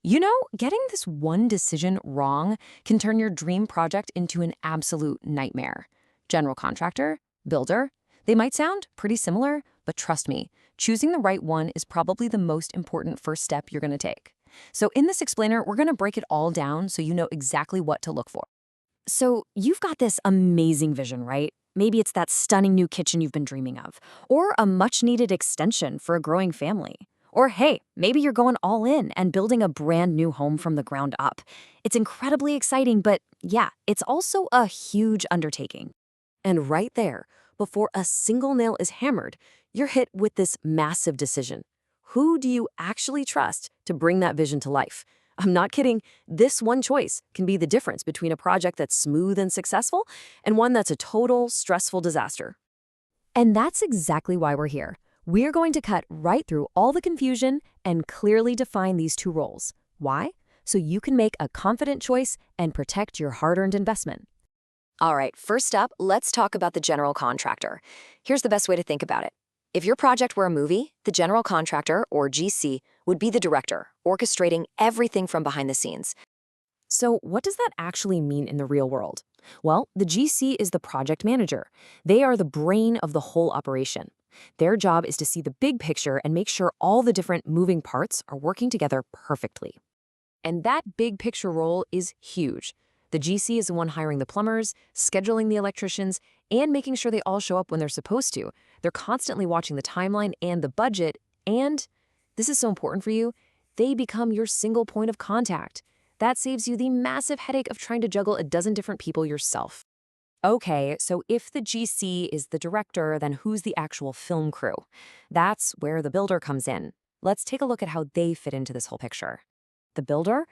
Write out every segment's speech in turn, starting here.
You know, getting this one decision wrong can turn your dream project into an absolute nightmare. General contractor, builder, they might sound pretty similar, but trust me, choosing the right one is probably the most important first step you're going to take. So in this explainer, we're going to break it all down so you know exactly what to look for. So you've got this amazing vision, right? Maybe it's that stunning new kitchen you've been dreaming of, or a much-needed extension for a growing family. Or hey, maybe you're going all in and building a brand new home from the ground up. It's incredibly exciting, but yeah, it's also a huge undertaking. And right there, before a single nail is hammered, you're hit with this massive decision. Who do you actually trust to bring that vision to life? I'm not kidding. This one choice can be the difference between a project that's smooth and successful and one that's a total stressful disaster. And that's exactly why we're here. We're going to cut right through all the confusion and clearly define these two roles. Why? So you can make a confident choice and protect your hard-earned investment. All right, first up, let's talk about the general contractor. Here's the best way to think about it. If your project were a movie, the general contractor, or GC, would be the director, orchestrating everything from behind the scenes. So what does that actually mean in the real world? Well, the GC is the project manager. They are the brain of the whole operation. Their job is to see the big picture and make sure all the different moving parts are working together perfectly. And that big picture role is huge. The GC is the one hiring the plumbers, scheduling the electricians, and making sure they all show up when they're supposed to. They're constantly watching the timeline and the budget, and this is so important for you, they become your single point of contact. That saves you the massive headache of trying to juggle a dozen different people yourself. Okay, so if the GC is the director, then who's the actual film crew? That's where the builder comes in. Let's take a look at how they fit into this whole picture. The builder?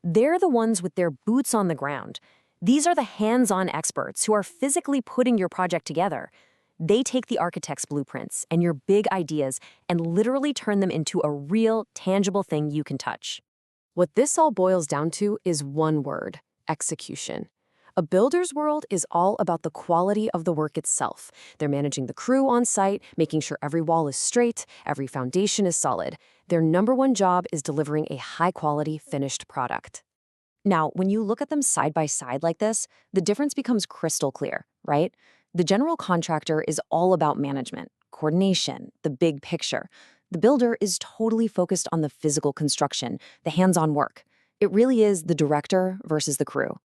They're the ones with their boots on the ground. These are the hands-on experts who are physically putting your project together. They take the architect's blueprints and your big ideas and literally turn them into a real, tangible thing you can touch. What this all boils down to is one word: execution. A builder's world is all about the quality of the work itself. They're managing the crew on site, making sure every wall is straight, every foundation is solid. Their number one job is delivering a high-quality, finished product. Now, when you look at them side by side like this, the difference becomes crystal clear, right? The general contractor is all about management, coordination, the big picture. The builder is totally focused on the physical construction, the hands-on work. It really is the director versus the crew.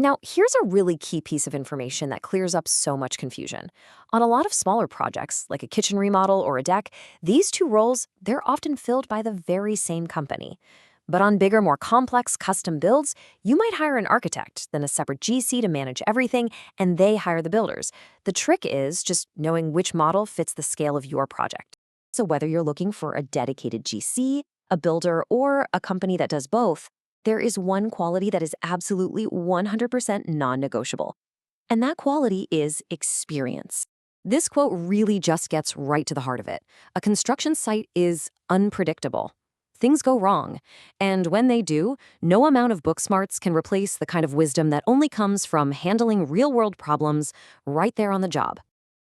Now, here's a really key piece of information that clears up so much confusion. On a lot of smaller projects, like a kitchen remodel or a deck, these two roles, they're often filled by the very same company. But on bigger, more complex custom builds, you might hire an architect, then a separate GC to manage everything, and they hire the builders. The trick is just knowing which model fits the scale of your project. So whether you're looking for a dedicated GC, a builder, or a company that does both, there is one quality that is absolutely 100% non-negotiable. And that quality is experience. This quote really just gets right to the heart of it. A construction site is unpredictable. Things go wrong. And when they do, no amount of book smarts can replace the kind of wisdom that only comes from handling real-world problems right there on the job.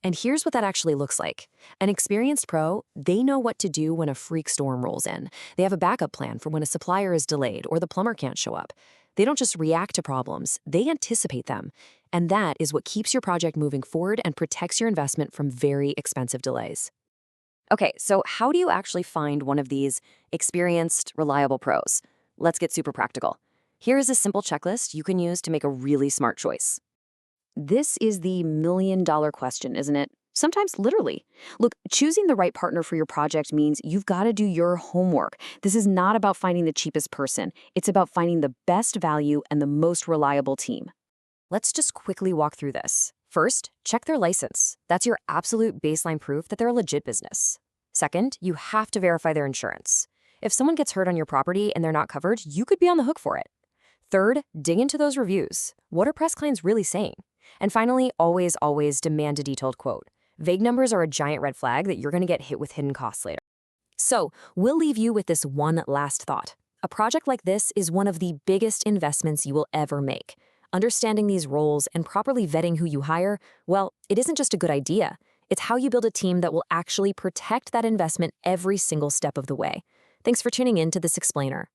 And here's what that actually looks like. An experienced pro, they know what to do when a freak storm rolls in. They have a backup plan for when a supplier is delayed or the plumber can't show up. They don't just react to problems, they anticipate them. And that is what keeps your project moving forward and protects your investment from very expensive delays. Okay, so how do you actually find one of these experienced, reliable pros? Let's get super practical. Here is a simple checklist you can use to make a really smart choice. This is the million-dollar question, isn't it? Sometimes literally. Look, choosing the right partner for your project means you've got to do your homework. This is not about finding the cheapest person. It's about finding the best value and the most reliable team. Let's just quickly walk through this. First, check their license. That's your absolute baseline proof that they're a legit business. Second, you have to verify their insurance. If someone gets hurt on your property and they're not covered, you could be on the hook for it. Third, dig into those reviews. What are press clients really saying? And finally, always demand a detailed quote. Vague numbers are a giant red flag that you're going to get hit with hidden costs later. So, we'll leave you with this one last thought. A project like this is one of the biggest investments you will ever make. Understanding these roles and properly vetting who you hire, well, it isn't just a good idea. It's how you build a team that will actually protect that investment every single step of the way. Thanks for tuning in to this explainer.